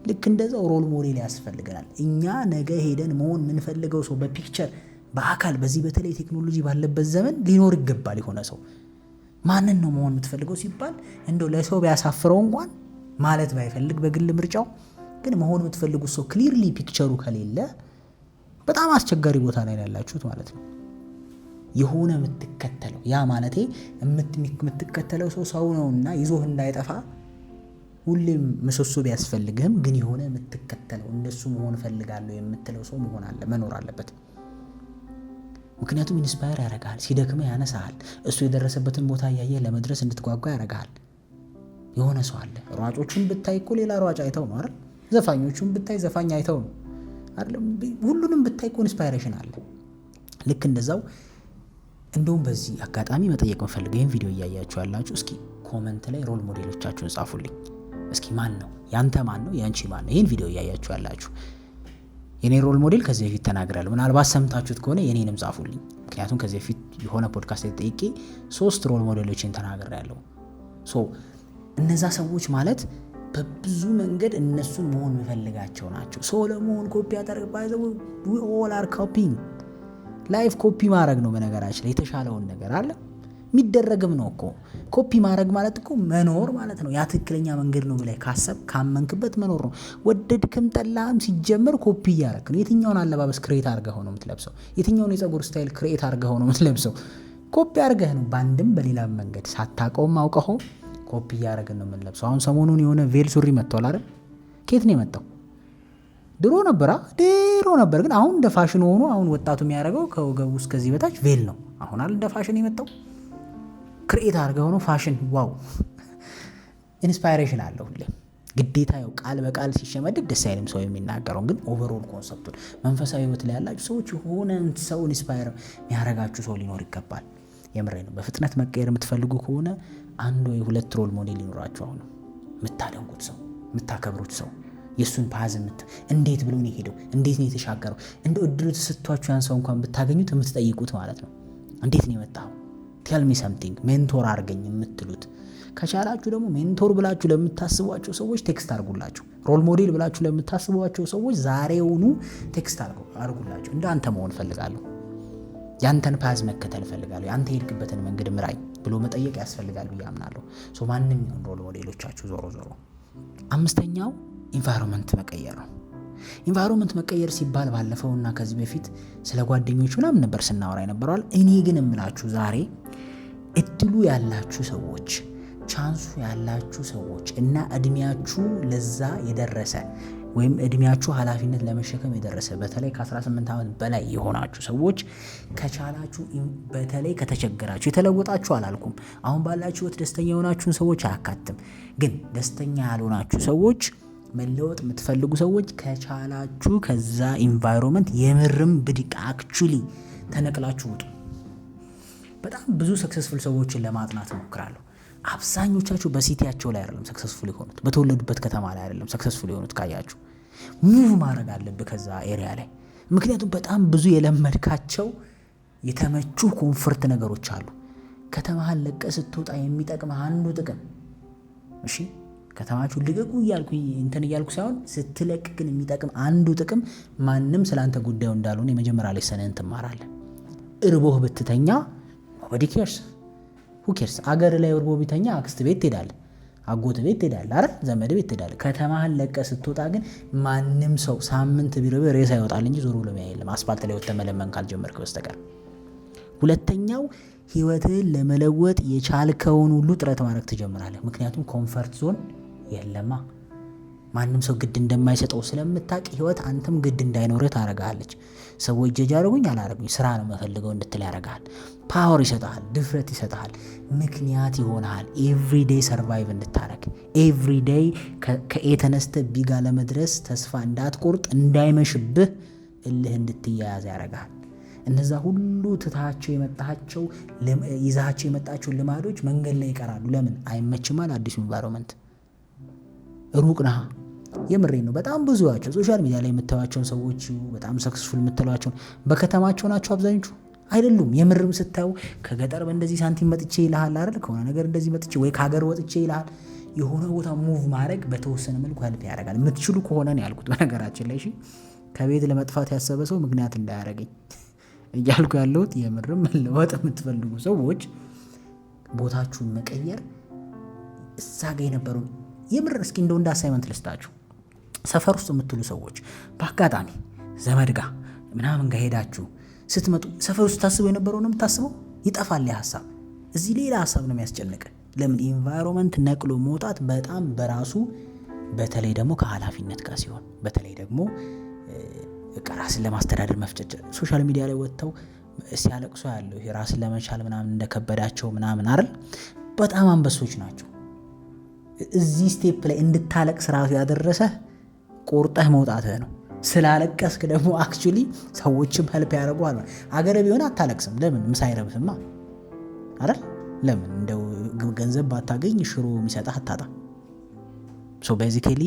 ልክ እንደዛው ሮል ሞዴል ያስፈልገናል። እኛ ነገ ሄደን መሆን የምንፈልገው ሰው በፒክቸር በአካል በዚህ በተለይ ቴክኖሎጂ ባለበት ዘመን ሊኖር ይገባል። የሆነ ሰው ማንን ነው መሆን የምትፈልገው ሲባል እንደው ለሰው ቢያሳፍረው እንኳን ማለት ባይፈልግ በግል ምርጫው ግን መሆን የምትፈልጉት ሰው ክሊርሊ ፒክቸሩ ከሌለ በጣም አስቸጋሪ ቦታ ላይ ያላችሁት ማለት ነው። የሆነ የምትከተለው ያ ማለቴ የምትከተለው ሰው ነውና ይዞህ እንዳይጠፋ ሁሌም ምሰሶ ቢያስፈልግህም ግን የሆነ የምትከተለው እንደሱ መሆን ፈልጋለሁ የምትለው ሰው መኖር አለበት። ምክንያቱም ኢንስፓየር ያደርግሃል፣ ሲደክመህ ያነሳሃል፣ እሱ የደረሰበትን ቦታ እያየህ ለመድረስ እንድትጓጓ ያደርግሃል። የሆነ ሰው አለ። ሯጮቹን ብታይ እኮ ሌላ ሯጭ አይተው ነው አይደል? ዘፋኞቹን ብታይ ዘፋኝ አይተው ነው አይደል? ሁሉንም ብታይ እኮ ኢንስፓይሬሽን አለ። ልክ እንደዛው እንደውም በዚህ አጋጣሚ መጠየቅ መፈልገው ይህን ቪዲዮ እያያችሁ ያላችሁ እስኪ ኮመንት ላይ ሮል ሞዴሎቻችሁን ጻፉልኝ። እስኪ ማን ነው ያንተ፣ ማን ነው ያንቺ፣ ማን ነው? ይህን ቪዲዮ እያያችሁ ያላችሁ የኔ ሮል ሞዴል ከዚህ በፊት ተናግራለሁ። ምናልባት ሰምታችሁት ከሆነ የኔንም ጻፉልኝ። ምክንያቱም ከዚህ በፊት የሆነ ፖድካስት ላይ ጠይቄ 3 ሮል ሞዴሎችን ተናግሬያለሁ። እነዛ ሰዎች ማለት በብዙ መንገድ እነሱን መሆን የሚፈልጋቸው ናቸው። ሰው ለመሆን ኮፒ ያደርግባቸው we all are copying ላይፍ ኮፒ ማድረግ ነው። በነገራችን ላይ የተሻለውን ነገር አለ የሚደረግም ነው እኮ። ኮፒ ማድረግ ማለት እኮ መኖር ማለት ነው። ያ ትክክለኛ መንገድ ነው ብለህ ካሰብ ካመንክበት መኖር ነው። ወደድክም ጠላህም ሲጀመር ኮፒ እያደረግ ነው። የትኛውን አለባበስ ክሬት አድርገህ ነው የምትለብሰው? የትኛውን የፀጉር ስታይል ክሬት አድርገህ ነው የምትለብሰው? ኮፒ አድርገህ ነው። በአንድም በሌላ መንገድ ሳታውቀውም አውቀኸው ኮፒ እያደረግን ነው የምንለብሰው። አሁን ሰሞኑን የሆነ ቬል ሱሪ መጥቷል አይደል? ከየት ነው የመጣው? ድሮ ነበር ግን አሁን እንደ ፋሽን ሆኖ አሁን ወጣቱ የሚያደርገው ከወገቡ እስከዚህ በታች ቬል ነው። አሁን አለ እንደ ፋሽን የመጣው ክሬት አድርገው ነው ፋሽን። ዋው ኢንስፓይሬሽን አለው ሁሌ ግዴታ። ያው ቃል በቃል ሲሸመድድ ደስ አይልም ሰው የሚናገረው፣ ግን ኦቨርኦል ኮንሰፕቱን መንፈሳዊ ህይወት ላይ ያላችሁ ሰዎች የሆነ ሰው ኢንስፓየር የሚያደርጋችሁ ሰው ሊኖር ይገባል። የምሬ ነው። በፍጥነት መቀየር የምትፈልጉ ከሆነ 1 ወይ 2 ሮል ሞዴል ሊኖራችሁ። አሁን የምታደንቁት ሰው፣ የምታከብሩት ሰው የእሱን ፓዝ እንዴት ብሎ ነው የሄደው፣ እንዴት ነው የተሻገረው፣ እንደ እድሉ ተሰጥቷችሁ ያን ሰው እንኳን ብታገኙት የምትጠይቁት ማለት ነው። እንዴት ነው የመጣው? ቴል ሚ ሰምቲንግ፣ ሜንቶር አድርገኝ የምትሉት። ከቻላችሁ ደግሞ ሜንቶር ብላችሁ ለምታስቧቸው ሰዎች ቴክስት አድርጉላችሁ። ሮል ሞዴል ብላችሁ ለምታስቧቸው ሰዎች ዛሬውኑ ቴክስት አድርጉላችሁ። እንደ አንተ መሆን ፈልጋለሁ፣ ያንተን ፓዝ መከተል ፈልጋለሁ፣ ያንተ የሄድክበትን መንገድ ምራኝ ብሎ መጠየቅ ያስፈልጋል ብዬ አምናለሁ። ማንም ይሁን ሮል ሞዴሎቻችሁ ዞሮ 5ኛው ኢንቫይሮንመንት መቀየር ነው። ኢንቫይሮንመንት መቀየር ሲባል ባለፈውና ከዚህ በፊት ስለ ጓደኞች ምናምን ነበር ስናወራ የነበረዋል። እኔ ግን እምላችሁ ዛሬ እድሉ ያላችሁ ሰዎች፣ ቻንሱ ያላችሁ ሰዎች እና እድሜያችሁ ለዛ የደረሰ ወይም እድሜያችሁ ኃላፊነት ለመሸከም የደረሰ በተለይ ከ18 ዓመት በላይ የሆናችሁ ሰዎች ከቻላችሁ፣ በተለይ ከተቸገራችሁ፣ የተለወጣችሁ አላልኩም፣ አሁን ባላችሁ ህይወት ደስተኛ የሆናችሁን ሰዎች አያካትም፣ ግን ደስተኛ ያልሆናችሁ ሰዎች፣ መለወጥ የምትፈልጉ ሰዎች ከቻላችሁ ከዛ ኢንቫይሮንመንት የምርም ብድቅ አክቹሊ ተነቅላችሁ ውጡ። በጣም ብዙ ሰክሰስፉል ሰዎችን ለማጥናት እሞክራለሁ። አብዛኞቻችሁ በሲቲያቸው ላይ አይደለም ሰክሰስፉል የሆኑት፣ በተወለዱበት ከተማ ላይ አይደለም ሰክሰስፉል የሆኑት። ካያችሁ ሙቭ ማድረግ አለብህ ከዛ ኤሪያ ላይ። ምክንያቱም በጣም ብዙ የለመድካቸው የተመቹ ኮንፈርት ነገሮች አሉ። ከተማህን ለቀህ ስትወጣ የሚጠቅም አንዱ ጥቅም፣ እሺ ከተማችሁ ልቀቁ እያልኩ ሳይሆን ስትለቅ ግን የሚጠቅም አንዱ ጥቅም ማንም ስላንተ ጉዳዩ እንዳልሆነ የመጀመሪያ ላይ ሰነን ትማራለህ። እርቦህ ብትተኛ nobody cares who cares? አገር ላይ እርቦህ ቢተኛ አክስት ቤት ትሄዳለህ፣ አጎት ቤት ትሄዳለህ፣ አይደል ዘመድ ቤት ትሄዳለህ። ከተማህን ለቀህ ስትወጣ ግን ማንም ሰው ሳምንት ቢርብህ ሬሳ ይወጣል እንጂ ዞሮ ብሎ የለም፣ አስፋልት ላይ ወጥተህ መለመን ካልጀመርክ በስተቀር። 2ኛው ህይወትህን ለመለወጥ የቻልከውን ሁሉ ጥረት ማድረግ ትጀምራለህ። ምክንያቱም ኮንፈርት ዞን የለማ። ማንም ሰው ግድ እንደማይሰጠው ስለምታውቅ ህይወት አንተም ግድ እንዳይኖርህ ታረጋለች። ሰዎች ጀጅ አደረጉኝ አላረጉኝ ስራ ነው የምፈልገው እንድትል ያረጋል። ፓወር ይሰጣል፣ ድፍረት ይሰጣል፣ ምክንያት ይሆናል። ኤቭሪዴይ ሰርቫይቭ እንድታረግ፣ ኤቭሪዴይ ከኤ ተነስተህ ቢ ጋር ለመድረስ ተስፋ እንዳትቆርጥ፣ እንዳይመሽብህ እልህ እንድትያያዝ ያረጋል። እነዛ ሁሉ ትታቸው የመጣቸው ይዛቸው የመጣቸው ልማዶች መንገድ ላይ ይቀራሉ። ለምን? አይመችማል። አዲሱ ኢንቫይሮንመንት ሩቅ ነህ። የምሬን ነው። በጣም ብዙዋቸው ሶሻል ሚዲያ ላይ የምታዩዋቸውን ሰዎች በጣም ሰክሰስፉል የምትሏቸው በከተማቸው ናቸው አብዛኞቹ አይደሉም። የምርም ስታዩ ከገጠር በእንደዚህ ሳንቲም መጥቼ ይልሃል አይደል? ከሆነ ነገር እንደዚህ መጥቼ ወይ ከሀገር ወጥቼ ይልሃል። የሆነ ቦታ ሙቭ ማድረግ በተወሰነ መልኩ ሄልፕ ያደርጋል። የምትችሉ ከሆነ ነው ያልኩት። በነገራችን ላይ እሺ፣ ከቤት ለመጥፋት ያሰበ ሰው ምክንያት እንዳያደርገኝ እያልኩ ያለሁት የምርም መለወጥ የምትፈልጉ ሰዎች ቦታችሁን መቀየር እዛ ጋር የነበረው የምር እስኪ እንደው እንደ አሳይመንት ልስጣችሁ። ሰፈር ውስጥ የምትሉ ሰዎች በአጋጣሚ ዘመድ ጋር ምናምን ጋር ሄዳችሁ ስትመጡ ሰፈር ውስጥ ታስበው የነበረው ነው የምታስበው፣ ይጠፋል ያ ሀሳብ። እዚህ ሌላ ሀሳብ ነው የሚያስጨንቅ። ለምን? ኢንቫይሮንመንት ነቅሎ መውጣት በጣም በራሱ በተለይ ደግሞ ከኃላፊነት ጋር ሲሆን፣ በተለይ ደግሞ ራስን ለማስተዳደር መፍጨጭ ሶሻል ሚዲያ ላይ ወጥተው ሲያለቅሱ ያለው ይሄ ራስን ለመቻል ምናምን እንደከበዳቸው ምናምን አይደል? በጣም አንበሶች ናቸው። እዚህ ስቴፕ ላይ እንድታለቅስ ራሱ ያደረሰህ ቆርጠህ መውጣትህ ነው። ስላለቀስክ ደግሞ አክቹሊ ሰዎችም ሄልፕ ያደርጉሃል። አገር ቢሆን አታለቅስም። ለምን? ምሳ አይረብህማ አይደል? ለምን? እንደው ገንዘብ ባታገኝ ሽሮ የሚሰጥህ አታጣ። ሶ ቤዚካሊ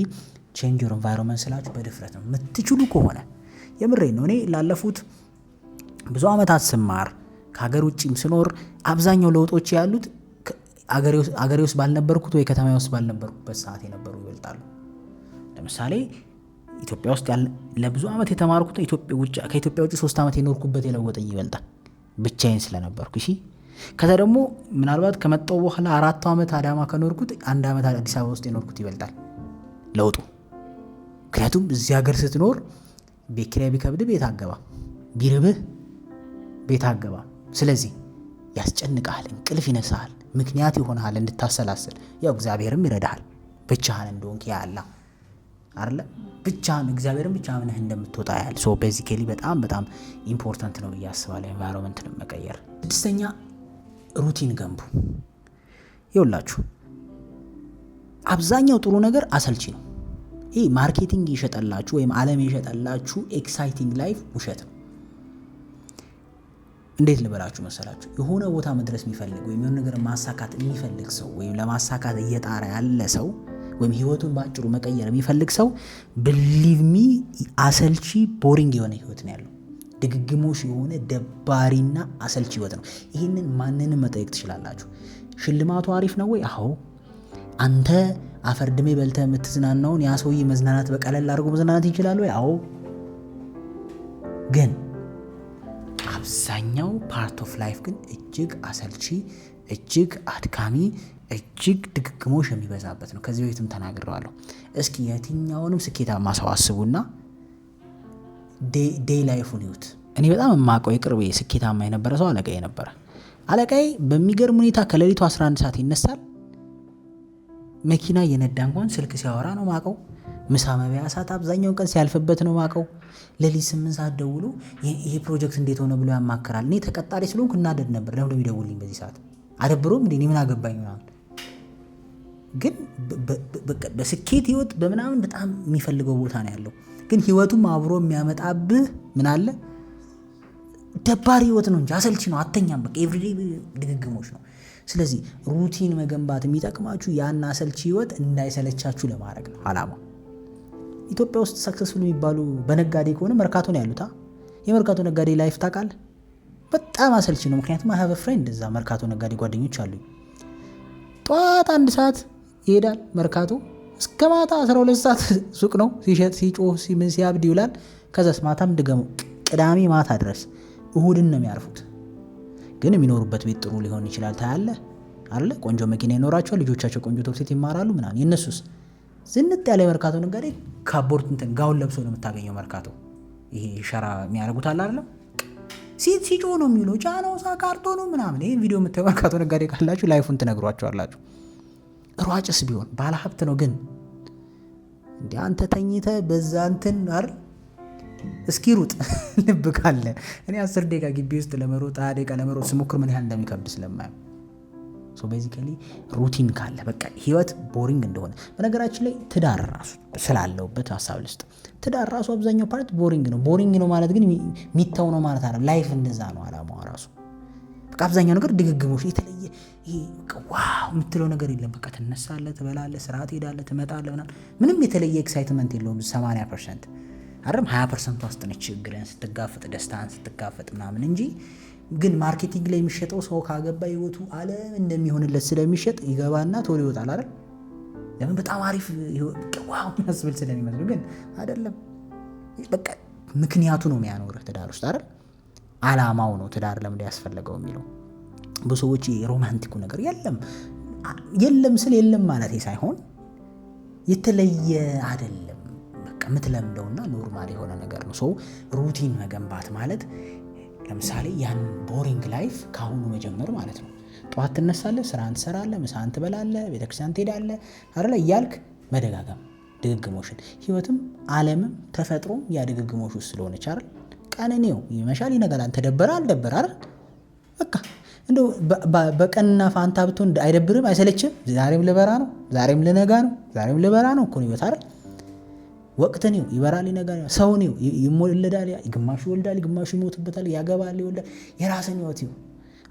ቼንጅ ዮር ኤንቫይሮንመንት ስላችሁ በድፍረት ነው የምትችሉ ከሆነ። የምሬን ነው። እኔ ላለፉት ብዙ ዓመታት ስማር ከሀገር ውጭም ስኖር አብዛኛው ለውጦች ያሉት አገሬ ውስጥ ባልነበርኩት ወይ ከተማ ውስጥ ባልነበርኩበት ሰዓት የነበሩ ይበልጣሉ። ለምሳሌ ኢትዮጵያ ውስጥ ለብዙ ዓመት የተማርኩት ከኢትዮጵያ ውጭ 3 ዓመት የኖርኩበት የለወጠኝ ይበልጣል ብቻዬን ስለነበርኩ። እሺ ከዛ ደግሞ ምናልባት ከመጣው በኋላ 4 ዓመት አዳማ ከኖርኩት 1 ዓመት አዲስ አበባ ውስጥ የኖርኩት ይበልጣል ለውጡ። ምክንያቱም እዚህ ሀገር ስትኖር ቤት ኪራይ ቢከብድ ቤት አገባ፣ ቢርብህ ቤት አገባ። ስለዚህ ያስጨንቃል፣ እንቅልፍ ይነሳል፣ ምክንያት ይሆናል እንድታሰላስል። ያው እግዚአብሔርም ይረዳሃል ብቻህን እንደሆንክ ያላ አይደለ? ብቻህን እግዚአብሔርም ብቻ ምንህ እንደምትወጣ ያህል። ሶ ቤዚካሊ በጣም በጣም ኢምፖርታንት ነው ብዬ አስባለሁ ኤንቫይሮንመንትን መቀየር። 6ኛ ሩቲን ገንቡ። ይኸውላችሁ አብዛኛው ጥሩ ነገር አሰልቺ ነው። ይህ ማርኬቲንግ ይሸጠላችሁ ወይም ዓለም የሸጠላችሁ ኤክሳይቲንግ ላይፍ ውሸት ነው። እንዴት ልበላችሁ መሰላችሁ? የሆነ ቦታ መድረስ የሚፈልግ ወይም የሆነ ነገር ማሳካት የሚፈልግ ሰው ወይም ለማሳካት እየጣረ ያለ ሰው ወይም ህይወቱን ባጭሩ መቀየር የሚፈልግ ሰው believe me አሰልቺ ቦሪንግ የሆነ ህይወት ነው ያለው። ድግግሞሽ የሆነ ደባሪና አሰልቺ ህይወት ነው። ይህንን ማንንም መጠየቅ ትችላላችሁ። ሽልማቱ አሪፍ ነው ወይ? አዎ። አንተ አፈርድሜ በልተህ የምትዝናናውን ያ ሰውዬ መዝናናት በቀለል አድርጎ መዝናናት ይችላል ወይ? አዎ። ግን አብዛኛው ፓርት ኦፍ ላይፍ ግን እጅግ አሰልቺ፣ እጅግ አድካሚ፣ እጅግ ድግግሞሽ የሚበዛበት ነው። ከዚህ በፊትም ተናግሬዋለሁ። እስኪ የትኛውንም ስኬታማ ሰው አስቡና ዴይ ላይፉን ይዩት። እኔ በጣም የማውቀው የቅርብ ስኬታማ የነበረ ሰው አለቃዬ ነበረ። አለቃዬ በሚገርም ሁኔታ ከሌሊቱ 11 ሰዓት ይነሳል። መኪና እየነዳ እንኳን ስልክ ሲያወራ ነው ማቀው። ምሳ መብያ ሰዓት አብዛኛውን ቀን ሲያልፍበት ነው ማቀው። ሌሊት 8 ሰዓት ደውሎ ይሄ ፕሮጀክት እንዴት ሆነ ብሎ ያማከራል። እኔ ተቀጣሪ ስለሆንኩ እናደድ ነበር። ለምን ይደውልልኝ በዚህ ሰዓት? አደብሮም እንዴ ምን አገባኝ ነው። ግን በስኬት ህይወት በምናምን በጣም የሚፈልገው ቦታ ነው ያለው። ግን ህይወቱም አብሮ የሚያመጣብህ ምን አለ? ደባሪ ህይወት ነው እንጂ አሰልቺ ነው። አተኛም በቃ ኤቭሪዴይ ድግግሞች ነው። ስለዚህ ሩቲን መገንባት የሚጠቅማችሁ ያን አሰልቺ ህይወት እንዳይሰለቻችሁ ለማድረግ ነው አላማው። ኢትዮጵያ ውስጥ ሰክሰስፉል የሚባሉ በነጋዴ ከሆነ መርካቶ ነው ያሉት። የመርካቶ ነጋዴ ላይፍ ታውቃለህ? በጣም አሰልቺ ነው። ምክንያቱም I have a friend እዛ መርካቶ ነጋዴ ጓደኞች አሉኝ። ጠዋት 1 ሰዓት ይሄዳል መርካቶ፣ እስከ ማታ 12 ሰዓት ሱቅ ነው ሲሸጥ ሲጮህ ሲያብድ ይውላል። ከዛስ ማታም ድገሙ ቅዳሜ ማታ ድረስ። እሁድን ነው የሚያርፉት። ግን የሚኖሩበት ቤት ጥሩ ሊሆን ይችላል ታያለህ አይደል? ቆንጆ መኪና ይኖራቸዋል፣ ልጆቻቸው ቆንጆ ትምህርት ቤት ይማራሉ ምናምን። የነሱስ ዝንጥ ያለ መርካቶ ነጋዴ ካቦርት እንትን ጋውን ለብሶ ነው የምታገኘው መርካቶ። ይሄ ሸራ የሚያደርጉት አለ አይደል? ሲጮ ነው የሚውለው። ጫናው ሳካርቶ ነው ምናምን። ይሄን ቪዲዮ የምታዩ መርካቶ ነጋዴ ካላችሁ ላይፉን ትነግሯቸዋላችሁ። ሯጭስ ቢሆን ባለ ሀብት ነው። ግን እንዴ አንተ ተኝተህ በዛ እንትን አይደል? እስኪ ሩጥ ልብ ካለ። እኔ 10 ደቂቃ ግቢ ውስጥ ለመሮጥ 20 ደቂቃ ለመሮጥ ስሞክር ምን ያህል እንደሚከብድ ስለማየው። ሶ ቤዚካሊ ሩቲን ካለ በቃ ህይወት ቦሪንግ እንደሆነ። በነገራችን ላይ ትዳር ራሱ ስላለውበት ሀሳብ ልስጥ። ትዳር ራሱ አብዛኛው ፓርት ቦሪንግ ነው። ቦሪንግ ነው ማለት ግን የሚታው ነው ማለት አይደለም። ላይፍ እንደዛ ነው አላማው ራሱ። በቃ አብዛኛው ነገር ድግግሞሽ፣ የተለየ ይሄ ዋው የምትለው ነገር የለም። በቃ ትነሳለህ፣ ትበላለህ፣ ስራ ትሄዳለህ፣ ትመጣለህ ምናምን። ምንም የተለየ ኤክሳይትመንት የለውም። 80% አይደለም 20% ውስጥ ነች ችግርን ስትጋፈጥ፣ ደስታን ስትጋፈጥ ምናምን እንጂ። ግን ማርኬቲንግ ላይ የሚሸጠው ሰው ካገባ ህይወቱ ዓለም እንደሚሆንለት ስለሚሸጥ ይገባና ቶሎ ይወጣል አይደል? ለምን? በጣም አሪፍ ዋው መስብል ስለሚመስለው። ግን አይደለም። በቃ ምክንያቱ ነው የሚያኖርህ ትዳር ውስጥ አይደል? አላማው ነው ትዳር ለምን ያስፈልገው የሚለው። በሰዎች የሮማንቲኩ ነገር የለም ስለ የለም ማለት ሳይሆን የተለየ አይደለም። በቃ የምትለምደውና ኖርማል የሆነ ነገር ነው። ሰው ሩቲን መገንባት ማለት ለምሳሌ ያን ቦሪንግ ላይፍ ከአሁኑ መጀመር ማለት ነው። ጠዋት ትነሳለህ፣ ስራን ትሰራለህ፣ ምሳን ትበላለህ፣ ቤተክርስቲያን ትሄዳለህ አይደለ እያልክ መደጋገም ድግግሞሽን። ህይወትም ዓለምም ተፈጥሮም ያ ድግግሞሽ ውስጥ ስለሆነች አይደል ቀንኔው ይመሻል ይነጋል። አንተ ደበረ አልደበረ አይደል በቃ እንደው በቀንና ፋንታ ብትሆን አይደብርም አይሰለችም? ዛሬም ልበራ ነው፣ ዛሬም ልነጋ ነው፣ ዛሬም ልበራ ነው እኮ ነው ህይወት አይደል። ወቅት ነው፣ ይበራል ይነጋል። ሰው ነው፣ ይወለዳል፣ ግማሹ ይወልዳል፣ ግማሹ ይሞትበታል፣ ያገባል፣ ይወልዳል። የራስን ህይወት ነው።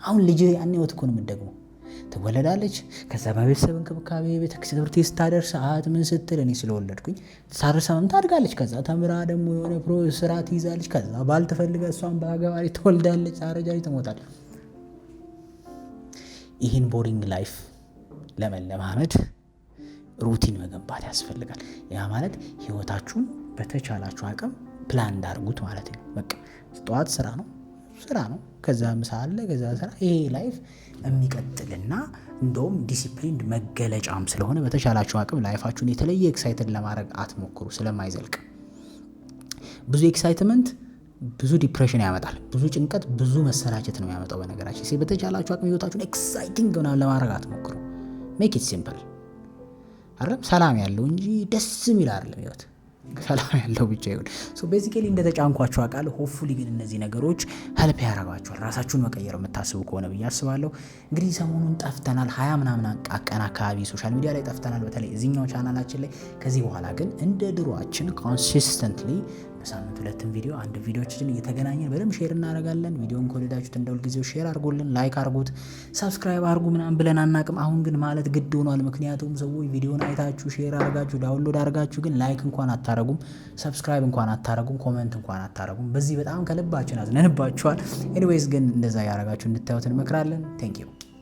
አሁን ልጅ ያን ህይወት እኮ ነው የምትደግመው። ትወለዳለች፣ ከዛ በቤተሰብ እንክብካቤ ቤተክርስቲያን ትምህርት ስታደርስ ሰዓት ምን ስትል እኔ ስለወለድኩኝ ሳርሰምም ታድጋለች። ከዛ ተምራ ደግሞ የሆነ ስራ ትይዛለች። ከዛ ባል ትፈልጋ እሷን በአገባሪ ትወልዳለች፣ ታረጃለች፣ ትሞታለች። ይህን ቦሪንግ ላይፍ ለመለማመድ ሩቲን መገንባት ያስፈልጋል። ያ ማለት ህይወታችሁን በተቻላችሁ አቅም ፕላን እንዳርጉት ማለት ነው። በቃ ጠዋት ስራ ነው፣ ከዛ ምሳ አለ፣ ከዛ ስራ። ይሄ ላይፍ የሚቀጥልና እንደውም ዲሲፕሊን መገለጫም ስለሆነ በተቻላችሁ አቅም ላይፋችሁን የተለየ ኤክሳይትድ ለማድረግ አትሞክሩ። ስለማይዘልቅ ብዙ ኤክሳይትመንት ብዙ ዲፕሬሽን ያመጣል። ብዙ ጭንቀት፣ ብዙ መሰላቸት ነው ያመጣው። በነገራችን በተቻላችሁ አቅም ህይወታችሁን ኤክሳይቲንግ ለማድረግ አትሞክሩ። ሜክ ኢት ሲምፕል አይደለም፣ ሰላም ያለው እንጂ ደስ የሚል አይደለም ህይወት። ሰላም ያለው ብቻ ይሁን። ሶ ቤዚካሊ እንደተጫንኳችሁ አውቃለሁ። ሆፕፉሊ ግን እነዚህ ነገሮች ሄልፕ ያደርጋችኋል ራሳችሁን መቀየር የምታስቡ ከሆነ ብዬ አስባለሁ። እንግዲህ ሰሞኑን ጠፍተናል፣ 20 ምናምን ቀን አካባቢ ሶሻል ሚዲያ ላይ ጠፍተናል፣ በተለይ እዚህኛው ቻናላችን ላይ። ከዚህ በኋላ ግን እንደ ድሮአችን ኮንሲስተንትሊ በሳምንት 2 ቪዲዮ 1 ቪዲዮችን እየተገናኘን በደንብ ሼር እናደርጋለን። ቪዲዮን ከወደዳችሁት እንደው ጊዜው ሼር አድርጉልን፣ ላይክ አድርጉት፣ ሰብስክራይብ አድርጉ ምናምን ብለን አናቅም። አሁን ግን ማለት ግድ ሆኗል። ምክንያቱም ሰዎች ቪዲዮን አይታችሁ ሼር አድርጋችሁ ዳውንሎድ አድርጋችሁ ግን ላይክ እንኳን አታረጉም፣ ሰብስክራይብ እንኳን አታረጉም፣ ኮሜንት እንኳን አታረጉም። በዚህ በጣም ከልባችን አዝነንባችኋል። ኤኒዌይስ ግን እንደዛ ያደርጋችሁ እንድታዩት እንመክራለን። ቴንክ ዩ